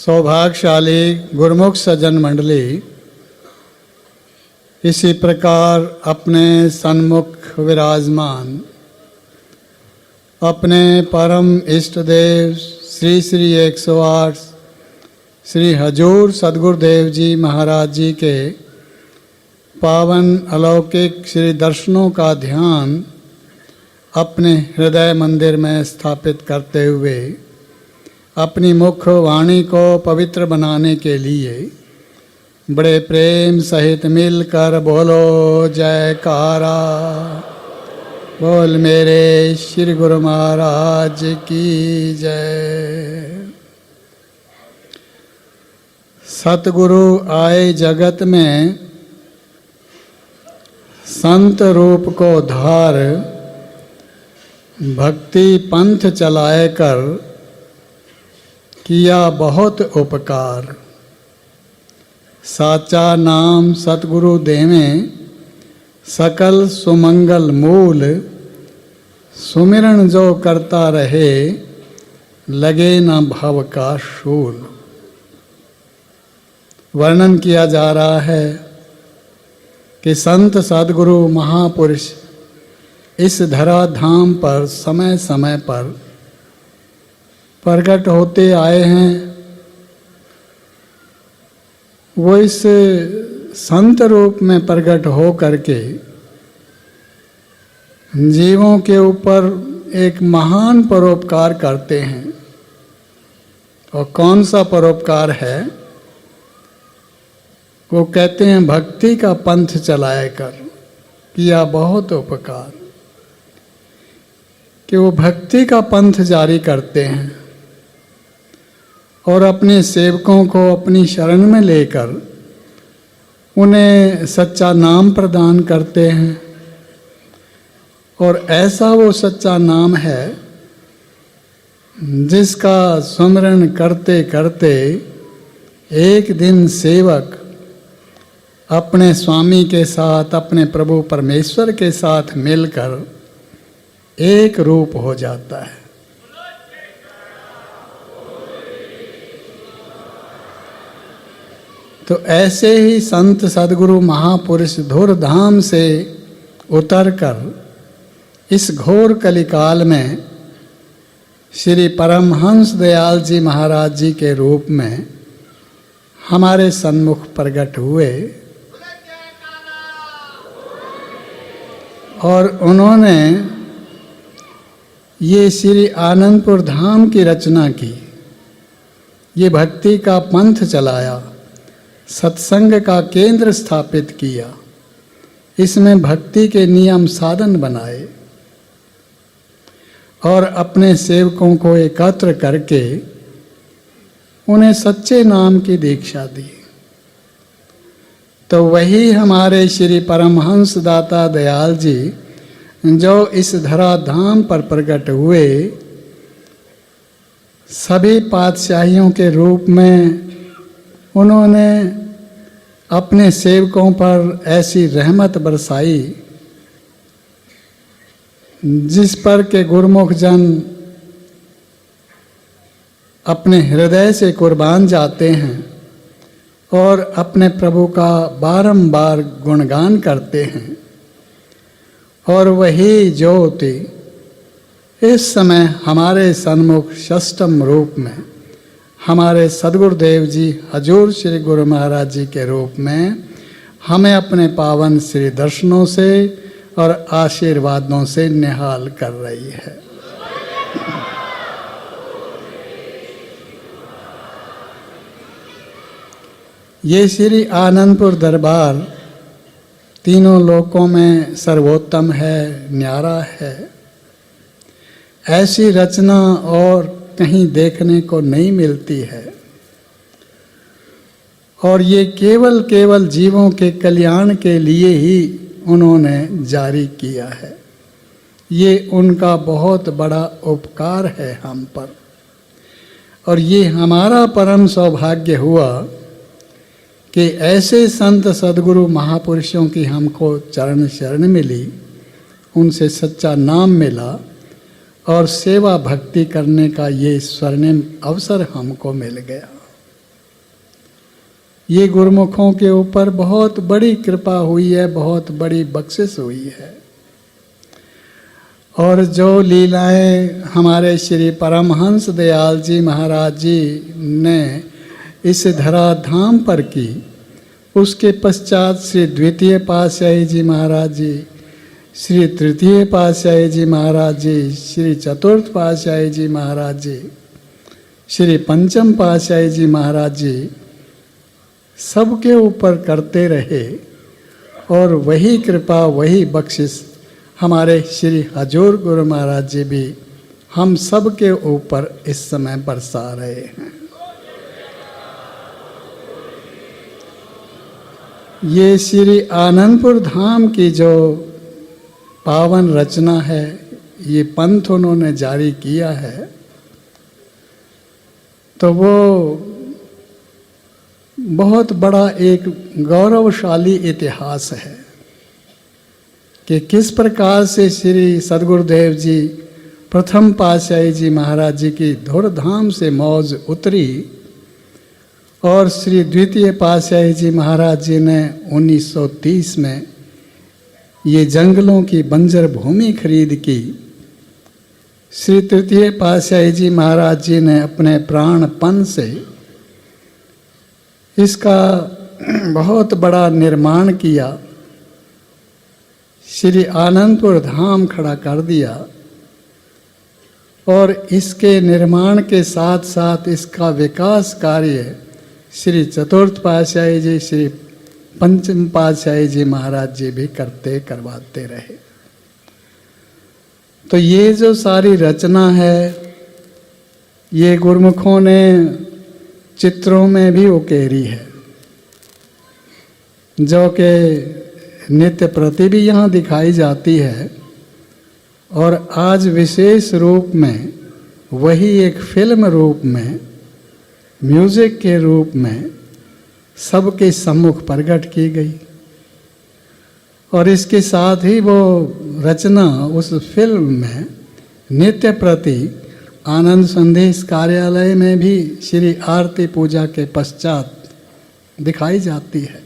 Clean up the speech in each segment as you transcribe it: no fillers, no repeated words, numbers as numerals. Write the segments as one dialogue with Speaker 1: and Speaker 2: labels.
Speaker 1: सौभाग्यशाली गुरुमुख सज्जन मंडली इसी प्रकार अपने सन्मुख विराजमान अपने परम इष्ट देव श्री श्री 108 श्री हजूर सद्गुरुदेव जी महाराज जी के पावन अलौकिक श्री दर्शनों का ध्यान अपने हृदय मंदिर में स्थापित करते हुए अपनी मुख वाणी को पवित्र बनाने के लिए बड़े प्रेम सहित मिलकर बोलो जयकारा। बोल मेरे श्री गुरु महाराज की जय। सतगुरु आए जगत में संत रूप को धार भक्ति पंथ चलाए कर किया बहुत उपकार। साचा नाम सतगुरु देवें सकल सुमंगल मूल सुमिरन जो करता रहे लगे न भव का शूल। वर्णन किया जा रहा है कि संत सद्गुरु महापुरुष इस धराधाम पर समय समय पर प्रकट होते आए हैं। वो इस संत रूप में प्रकट हो करके जीवों के ऊपर एक महान परोपकार करते हैं। और कौन सा परोपकार है? वो कहते हैं भक्ति का पंथ चलाए कर किया बहुत उपकार। कि वो भक्ति का पंथ जारी करते हैं और अपने सेवकों को अपनी शरण में लेकर उन्हें सच्चा नाम प्रदान करते हैं। और ऐसा वो सच्चा नाम है जिसका स्मरण करते करते एक दिन सेवक अपने स्वामी के साथ अपने प्रभु परमेश्वर के साथ मिलकर एक रूप हो जाता है। तो ऐसे ही संत सद्गुरु महापुरुष धूर्धाम से उतरकर इस घोर कलिकाल में श्री परमहंस दयाल जी महाराज जी के रूप में हमारे सन्मुख प्रकट हुए। और उन्होंने ये श्री आनंदपुर धाम की रचना की, ये भक्ति का पंथ चलाया, सत्संग का केंद्र स्थापित किया, इसमें भक्ति के नियम साधन बनाए और अपने सेवकों को एकत्र करके उन्हें सच्चे नाम की दीक्षा दी। तो वही हमारे श्री परमहंस दाता दयाल जी जो इस धराधाम पर प्रकट हुए, सभी पातशाहियों के रूप में उन्होंने अपने सेवकों पर ऐसी रहमत बरसाई जिस पर के गुरुमुख जन अपने हृदय से कुर्बान जाते हैं और अपने प्रभु का बारंबार गुणगान करते हैं। और वही ज्योति इस समय हमारे सन्मुख षष्टम रूप में हमारे सद्गुरुदेव जी हजूर श्री गुरु महाराज जी के रूप में हमें अपने पावन श्री दर्शनों से और आशीर्वादों से निहाल कर रही है। ये श्री आनंदपुर दरबार तीनों लोकों में सर्वोत्तम है, न्यारा है। ऐसी रचना और कहीं देखने को नहीं मिलती है। और ये केवल जीवों के कल्याण के लिए ही उन्होंने जारी किया है। ये उनका बहुत बड़ा उपकार है हम पर। और ये हमारा परम सौभाग्य हुआ कि ऐसे संत सद्गुरु महापुरुषों की हमको चरण शरण मिली, उनसे सच्चा नाम मिला और सेवा भक्ति करने का ये स्वर्णिम अवसर हमको मिल गया। ये गुरुमुखों के ऊपर बहुत बड़ी कृपा हुई है, बहुत बड़ी बख्शिश हुई है। और जो लीलाएं हमारे श्री परमहंस दयाल जी महाराज जी ने इस धराधाम पर की, उसके पश्चात श्री द्वितीय पातशाही जी महाराज जी, श्री तृतीय पातशाही जी महाराज जी, श्री चतुर्थ पातशाही जी महाराज जी, श्री पंचम पातशाही जी महाराज जी सबके ऊपर करते रहे। और वही कृपा, वही बख्शिश हमारे श्री हजूर गुरु महाराज जी भी हम सब के ऊपर इस समय बरसा रहे हैं। ये श्री आनंदपुर धाम की जो पावन रचना है, ये पंथ उन्होंने जारी किया है, तो वो बहुत बड़ा एक गौरवशाली इतिहास है कि किस प्रकार से श्री सद्गुरुदेव जी प्रथम पातशाही जी महाराज जी की धूर्धाम से मौज उतरी और श्री द्वितीय पातशाही जी महाराज जी ने 1930 में ये जंगलों की बंजर भूमि खरीद की। श्री तृतीय पातशाही जी महाराज जी ने अपने प्राणपण से इसका बहुत बड़ा निर्माण किया, श्री आनंदपुर धाम खड़ा कर दिया। और इसके निर्माण के साथ साथ इसका विकास कार्य श्री चतुर्थ पातशाही जी, श्री पंचम पातशाही जी महाराज जी भी करवाते रहे। तो ये जो सारी रचना है, ये गुरुमुखों ने चित्रों में भी उकेरी है, जो कि नित्य प्रति भी यहाँ दिखाई जाती है। और आज विशेष रूप में वही एक फिल्म रूप में, म्यूजिक के रूप में सबके सम्मुख प्रकट की गई। और इसके साथ ही वो रचना उस फिल्म में नित्य प्रति आनंद संदेश कार्यालय में भी श्री आरती पूजा के पश्चात दिखाई जाती है,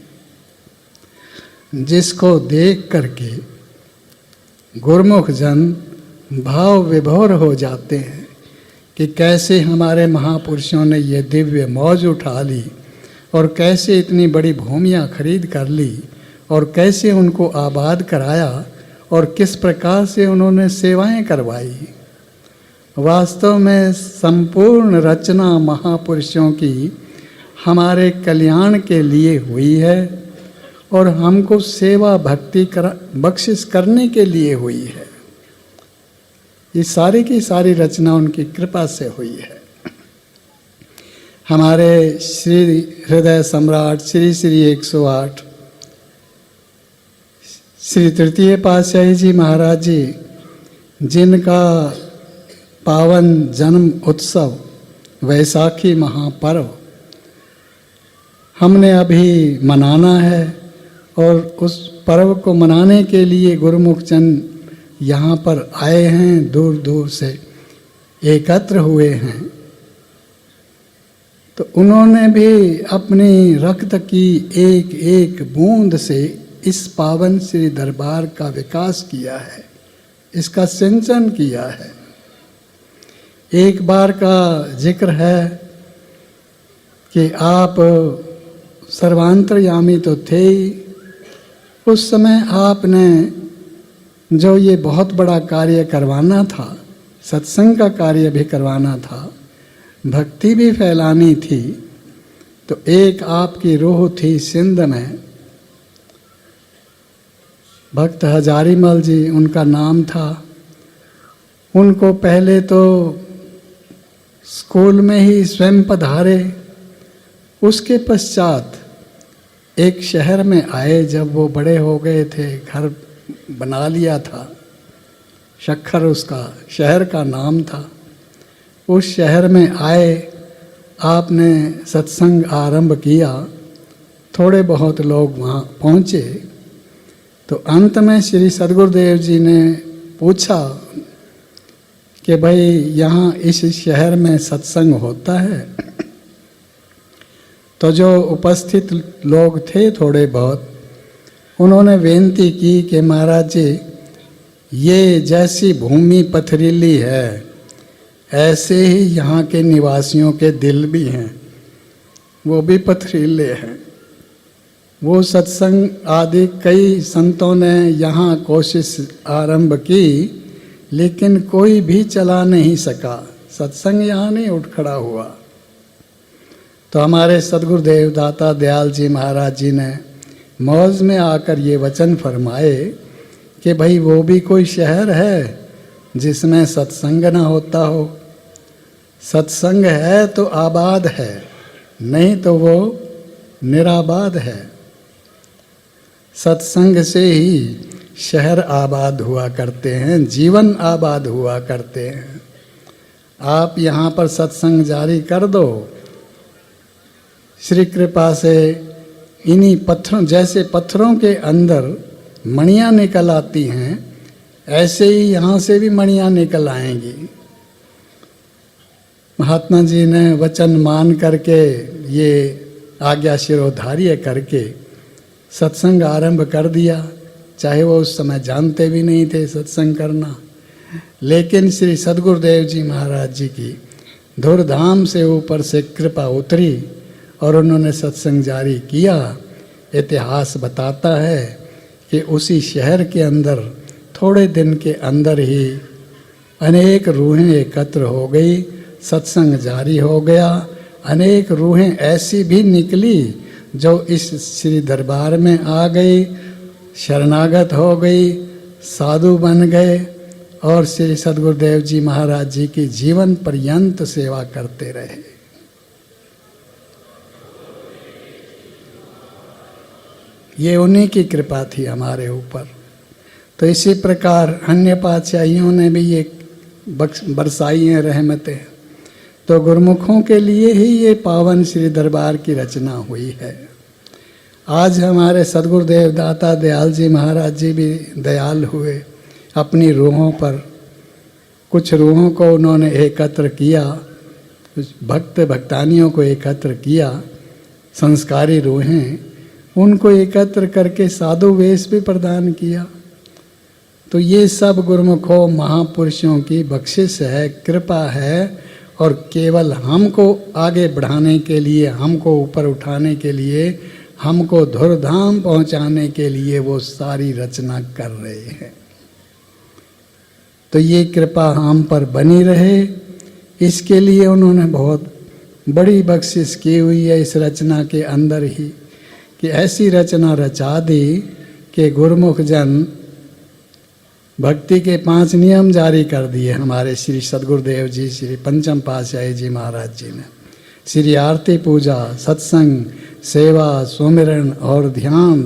Speaker 1: जिसको देख करके गुरुमुख जन भाव विभोर हो जाते हैं कि कैसे हमारे महापुरुषों ने ये दिव्य मौज उठा ली और कैसे इतनी बड़ी भूमियाँ खरीद कर ली और कैसे उनको आबाद कराया और किस प्रकार से उन्होंने सेवाएं करवाई। वास्तव में संपूर्ण रचना महापुरुषों की हमारे कल्याण के लिए हुई है और हमको सेवा भक्ति बख्शिश करने के लिए हुई है। ये सारी की सारी रचना उनकी कृपा से हुई है। हमारे श्री हृदय सम्राट श्री श्री 108 श्री तृतीय पातशाही जी महाराज जी, जिनका पावन जन्म उत्सव वैसाखी महापर्व हमने अभी मनाना है और उस पर्व को मनाने के लिए गुरुमुख जन यहाँ पर आए हैं, दूर दूर से एकत्र हुए हैं। तो उन्होंने भी अपनी रक्त की एक एक बूंद से इस पावन श्री दरबार का विकास किया है, इसका सिंचन किया है। एक बार का जिक्र है कि आप सर्वांतर्यामी तो थे ही, उस समय आपने जो ये बहुत बड़ा कार्य करवाना था, सत्संग का कार्य भी करवाना था, भक्ति भी फैलानी थी, तो एक आपकी रूह थी सिंध में, भक्त हजारीमल जी उनका नाम था। उनको पहले तो स्कूल में ही स्वयं पधारे, उसके पश्चात एक शहर में आए। जब वो बड़े हो गए थे, घर बना लिया था, शक्खर उसका शहर का नाम था, उस शहर में आए, आपने सत्संग आरंभ किया, थोड़े बहुत लोग वहाँ पहुँचे। तो अंत में श्री सद्गुरुदेव जी ने पूछा कि भाई यहाँ इस शहर में सत्संग होता है? तो जो उपस्थित लोग थे थोड़े बहुत, उन्होंने विनती की कि महाराज जी, ये जैसी भूमि पथरीली है ऐसे ही यहाँ के निवासियों के दिल भी हैं, वो भी पथरीले हैं। वो सत्संग आदि कई संतों ने यहाँ कोशिश आरंभ की, लेकिन कोई भी चला नहीं सका, सत्संग यहाँ नहीं उठ खड़ा हुआ। तो हमारे सद्गुरुदेव दाता दयाल जी महाराज जी ने मौज में आकर ये वचन फरमाए कि भाई वो भी कोई शहर है जिसमें सत्संग ना होता हो। सत्संग है तो आबाद है, नहीं तो वो निराबाद है। सत्संग से ही शहर आबाद हुआ करते हैं, जीवन आबाद हुआ करते हैं। आप यहाँ पर सत्संग जारी कर दो, श्री कृपा से इन्हीं पत्थरों, जैसे पत्थरों के अंदर मणियाँ निकल आती हैं, ऐसे ही यहाँ से भी मणियाँ निकल आएंगी। महात्मा जी ने वचन मान करके, ये आज्ञा शिरोधार्य करके सत्संग आरंभ कर दिया, चाहे वो उस समय जानते भी नहीं थे सत्संग करना। लेकिन श्री सद्गुरुदेव जी महाराज जी की धूर्धाम से ऊपर से कृपा उतरी और उन्होंने सत्संग जारी किया। इतिहास बताता है कि उसी शहर के अंदर थोड़े दिन के अंदर ही अनेक रूहें एकत्र हो गई, सत्संग जारी हो गया। अनेक रूहें ऐसी भी निकली जो इस श्री दरबार में आ गई, शरणागत हो गई, साधु बन गए और श्री सद्गुरुदेव जी महाराज जी की जीवन पर्यंत सेवा करते रहे। ये उन्हीं की कृपा थी हमारे ऊपर। तो इसी प्रकार अन्य पातशाहियों ने भी ये बरसाई हैं रहमतें। तो गुरुमुखों के लिए ही ये पावन श्री दरबार की रचना हुई है। आज हमारे सद्गुरुदेव दाता दयाल जी महाराज जी भी दयाल हुए, अपनी रूहों पर कुछ रूहों को उन्होंने एकत्र किया, कुछ भक्त भक्तानियों को एकत्र किया, संस्कारी रूहें, उनको एकत्र करके साधु वेश भी प्रदान किया। तो ये सब गुरुमुखों महापुरुषों की बख्शिश है, कृपा है, और केवल हमको आगे बढ़ाने के लिए, हमको ऊपर उठाने के लिए, हमको धुरधाम पहुंचाने के लिए वो सारी रचना कर रहे हैं। तो ये कृपा हम पर बनी रहे, इसके लिए उन्होंने बहुत बड़ी बख्शिश की हुई है इस रचना के अंदर ही, कि ऐसी रचना रचा दी कि गुरुमुख जन भक्ति के 5 नियम जारी कर दिए हमारे श्री सद्गुरुदेव जी, श्री पंचम पातशाही जी महाराज जी ने। श्री आरती पूजा, सत्संग, सेवा, सुमिरन और ध्यान,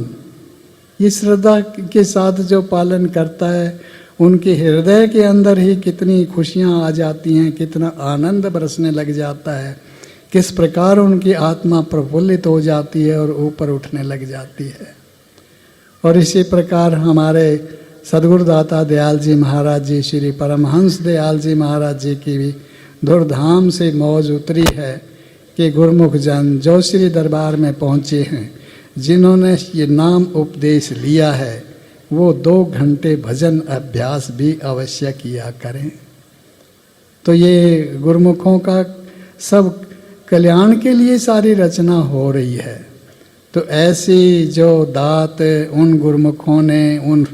Speaker 1: ये श्रद्धा के साथ जो पालन करता है, उनके हृदय के अंदर ही कितनी खुशियाँ आ जाती हैं, कितना आनंद बरसने लग जाता है, किस प्रकार उनकी आत्मा प्रफुल्लित हो जाती है और ऊपर उठने लग जाती है। और इसी प्रकार हमारे सद्गुरुदाता दयाल जी महाराज जी, श्री परमहंस दयाल जी महाराज जी की भी धूर्धाम से मौज उतरी है कि गुरुमुख जन जो श्री दरबार में पहुँचे हैं, जिन्होंने ये नाम उपदेश लिया है, वो 2 घंटे भजन अभ्यास भी अवश्य किया करें। तो ये गुरुमुखों का सब कल्याण के लिए सारी रचना हो रही है। तो ऐसी जो दात उन गुरुमुखों ने, उन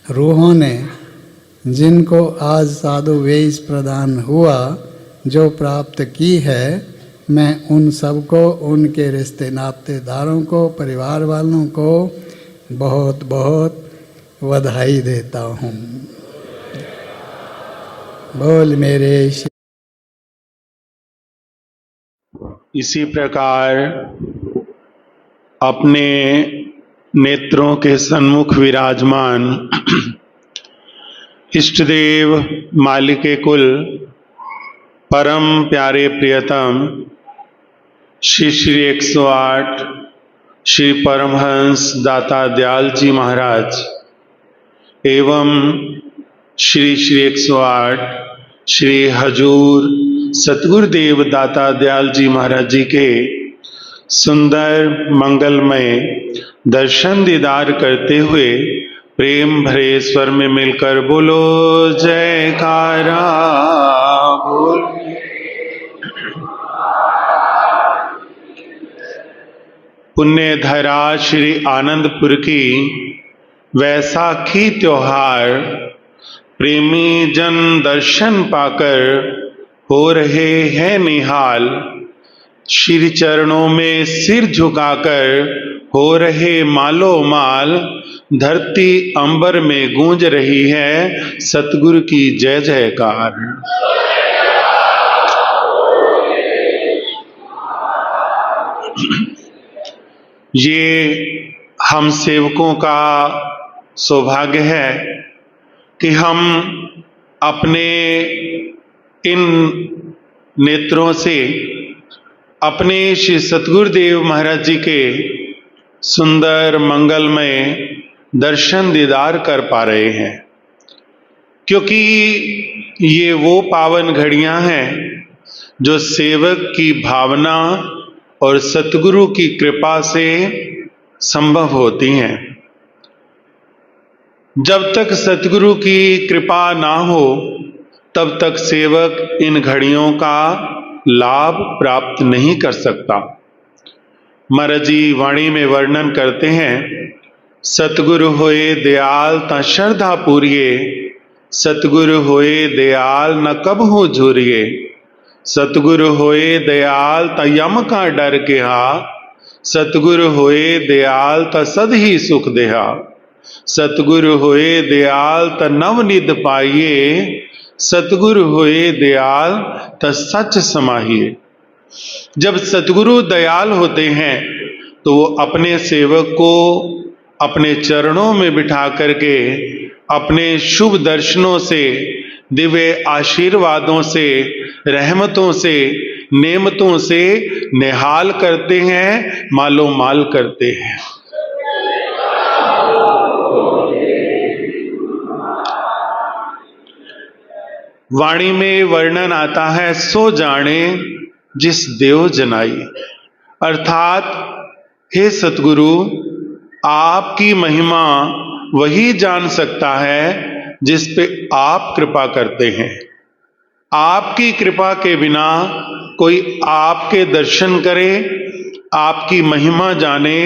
Speaker 1: रूहों ने, जिनको आज साधु वेश प्रदान हुआ, जो प्राप्त की है, मैं उन सबको, उनके रिश्ते नातेदारों को, परिवार वालों को बहुत बहुत बधाई देता हूँ। बोल मेरे।
Speaker 2: इसी प्रकार अपने नेत्रों के सन्मुख विराजमान इष्टदेव मालिके कुल परम प्यारे प्रियतम श्री 108 श्री परमहंस दाता दयाल जी महाराज एवं श्री 108 श्री हजूर सतगुरुदेव दाता दयाल जी महाराज जी के सुंदर मंगलमय दर्शन दीदार करते हुए प्रेम भरे स्वर में मिलकर बोलो जयकारा बोल। पुण्य धरा श्री आनंदपुर की वैसाखी त्योहार प्रेमी जन दर्शन पाकर हो रहे हैं निहाल। श्री चरणों में सिर झुकाकर हो रहे मालो माल। धरती अंबर में गूंज रही है सतगुरु की जय जयकार। ये हम सेवकों का सौभाग्य है कि हम अपने इन नेत्रों से अपने श्री सतगुरुदेव महाराज जी के सुंदर मंगलमय दर्शन दीदार कर पा रहे हैं, क्योंकि ये वो पावन घड़ियां हैं जो सेवक की भावना और सतगुरु की कृपा से संभव होती हैं। जब तक सतगुरु की कृपा ना हो तब तक सेवक इन घड़ियों का लाभ प्राप्त नहीं कर सकता। महाराज जी वाणी में वर्णन करते हैं, सतगुरु होए दयाल ता श्रद्धा पूरिए, सतगुरु होए दयाल न कबहू झूरिए, सतगुरु होए दयाल ता यम का डर केहा, सतगुरु होए दयाल ता सद ही सुख देहा, सतगुरु होए दयाल ता नवनिध पाइए, सतगुरु होए दयाल ता सच समाहिए। जब सतगुरु दयाल होते हैं तो वो अपने सेवक को अपने चरणों में बिठा करके अपने शुभ दर्शनों से, दिव्य आशीर्वादों से, रहमतों से, नेमतों से निहाल करते हैं, मालो माल करते हैं। वाणी में वर्णन आता है, सो जाने जिस देव जनाई, अर्थात हे सतगुरु आपकी महिमा वही जान सकता है जिस पे आप कृपा करते हैं। आपकी कृपा के बिना कोई आपके दर्शन करे, आपकी महिमा जाने,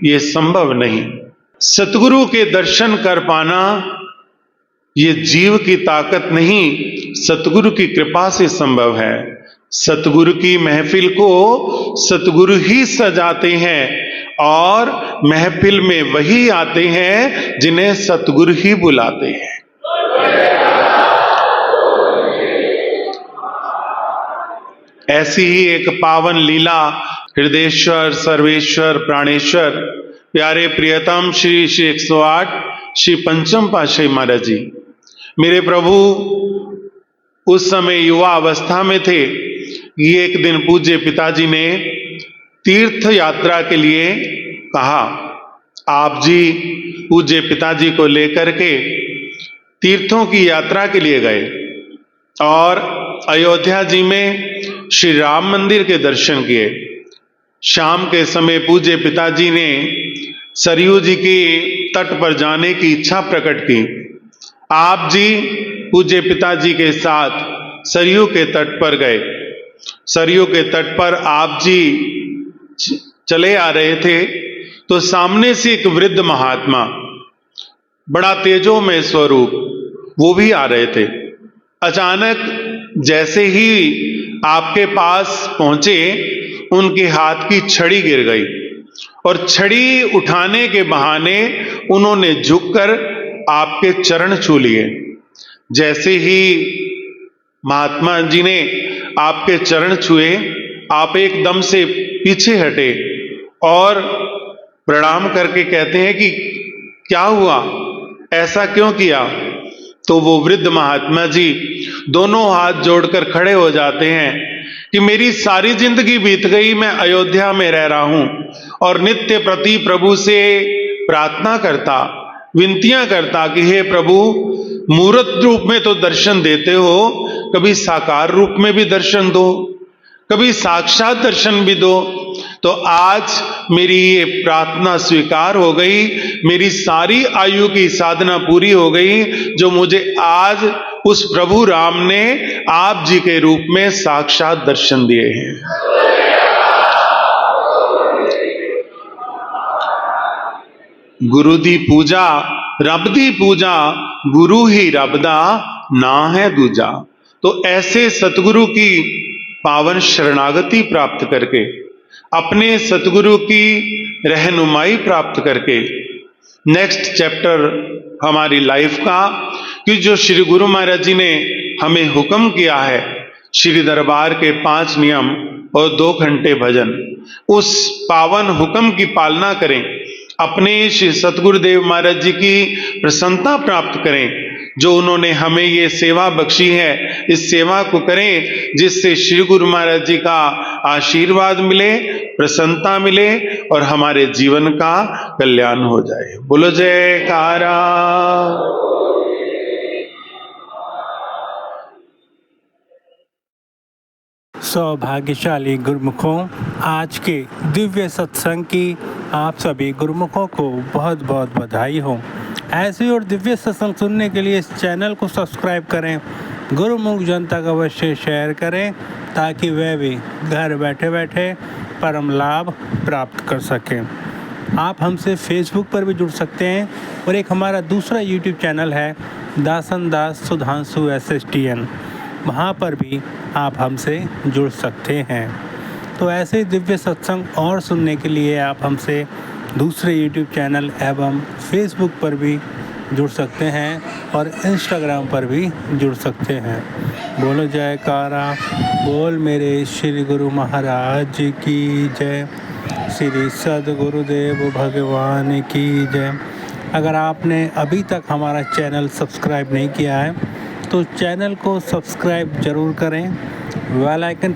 Speaker 2: ये संभव नहीं। सतगुरु के दर्शन कर पाना ये जीव की ताकत नहीं, सतगुरु की कृपा से संभव है। सतगुरु की महफिल को सतगुरु ही सजाते हैं और महफिल में वही आते हैं जिन्हें सतगुरु ही बुलाते हैं। ऐसी ही एक पावन लीला हृदयेश्वर, सर्वेश्वर, प्राणेश्वर प्यारे प्रियतम श्री 108 श्री पंचम पातशाही महाराज जी, मेरे प्रभु उस समय युवा अवस्था में थे। ये एक दिन पूज्य पिताजी ने तीर्थ यात्रा के लिए कहा। आप जी पूज्य पिताजी को लेकर के तीर्थों की यात्रा के लिए गए और अयोध्या जी में श्री राम मंदिर के दर्शन किए। शाम के समय पूज्य पिताजी ने सरयू जी के तट पर जाने की इच्छा प्रकट की। आप जी पूज्य पिताजी के साथ सरयू के तट पर गए। सरयू के तट पर आप जी चले आ रहे थे तो सामने से एक वृद्ध महात्मा, बड़ा तेजोमय स्वरूप, वो भी आ रहे थे। अचानक जैसे ही आपके पास पहुंचे, उनके हाथ की छड़ी गिर गई और छड़ी उठाने के बहाने उन्होंने झुककर आपके चरण छू लिए। जैसे ही महात्मा जी ने आपके चरण छुए, आप एकदम से पीछे हटे और प्रणाम करके कहते हैं कि क्या हुआ, ऐसा क्यों किया? तो वो वृद्ध महात्मा जी दोनों हाथ जोड़कर खड़े हो जाते हैं कि मेरी सारी जिंदगी बीत गई, मैं अयोध्या में रह रहा हूं और नित्य प्रति प्रभु से प्रार्थना करता, विनतियां करता कि हे प्रभु, मूर्त रूप में तो दर्शन देते हो, कभी साकार रूप में भी दर्शन दो, कभी साक्षात दर्शन भी दो। तो आज मेरी ये प्रार्थना स्वीकार हो गई, मेरी सारी आयु की साधना पूरी हो गई, जो मुझे आज उस प्रभु राम ने आप जी के रूप में साक्षात दर्शन दिए हैं। गुरु दी पूजा रब दी पूजा, गुरु ही रब दा ना है दूजा। तो ऐसे सतगुरु की पावन शरणागति प्राप्त करके, अपने सतगुरु की रहनुमाई प्राप्त करके, नेक्स्ट चैप्टर हमारी लाइफ का, कि जो श्री गुरु महाराज जी ने हमें हुक्म किया है, श्री दरबार के 5 नियम और 2 घंटे भजन, उस पावन हुक्म की पालना करें, अपने श्री सतगुरुदेव महाराज जी की प्रसन्नता प्राप्त करें। जो उन्होंने हमें ये सेवा बख्शी है, इस सेवा को करें, जिससे श्री गुरु महाराज जी का आशीर्वाद मिले, प्रसन्नता मिले और हमारे जीवन का कल्याण हो जाए। बोलो जयकारा।
Speaker 3: सौभाग्यशाली गुरुमुखों, आज के दिव्य सत्संग की आप सभी गुरुमुखों को बहुत बहुत बधाई हो। ऐसे और दिव्य सत्संग सुनने के लिए इस चैनल को सब्सक्राइब करें, गुरुमुख जनता का अवश्य शेयर करें, ताकि वह भी घर बैठे बैठे परम लाभ प्राप्त कर सकें। आप हमसे फेसबुक पर भी जुड़ सकते हैं और एक हमारा दूसरा यूट्यूब चैनल है दासन दास सुधांशु SSTN, वहाँ पर भी आप हमसे जुड़ सकते हैं। तो ऐसे दिव्य सत्संग और सुनने के लिए आप हमसे दूसरे यूट्यूब चैनल एवं फेसबुक पर भी जुड़ सकते हैं और इंस्टाग्राम पर भी जुड़ सकते हैं। बोलो जयकारा। बोल मेरे श्री गुरु महाराज की जय, श्री सद्गुरुदेव भगवान की जय। अगर आपने अभी तक हमारा चैनल सब्सक्राइब नहीं किया है तो चैनल को सब्सक्राइब ज़रूर करें, बेल आइकन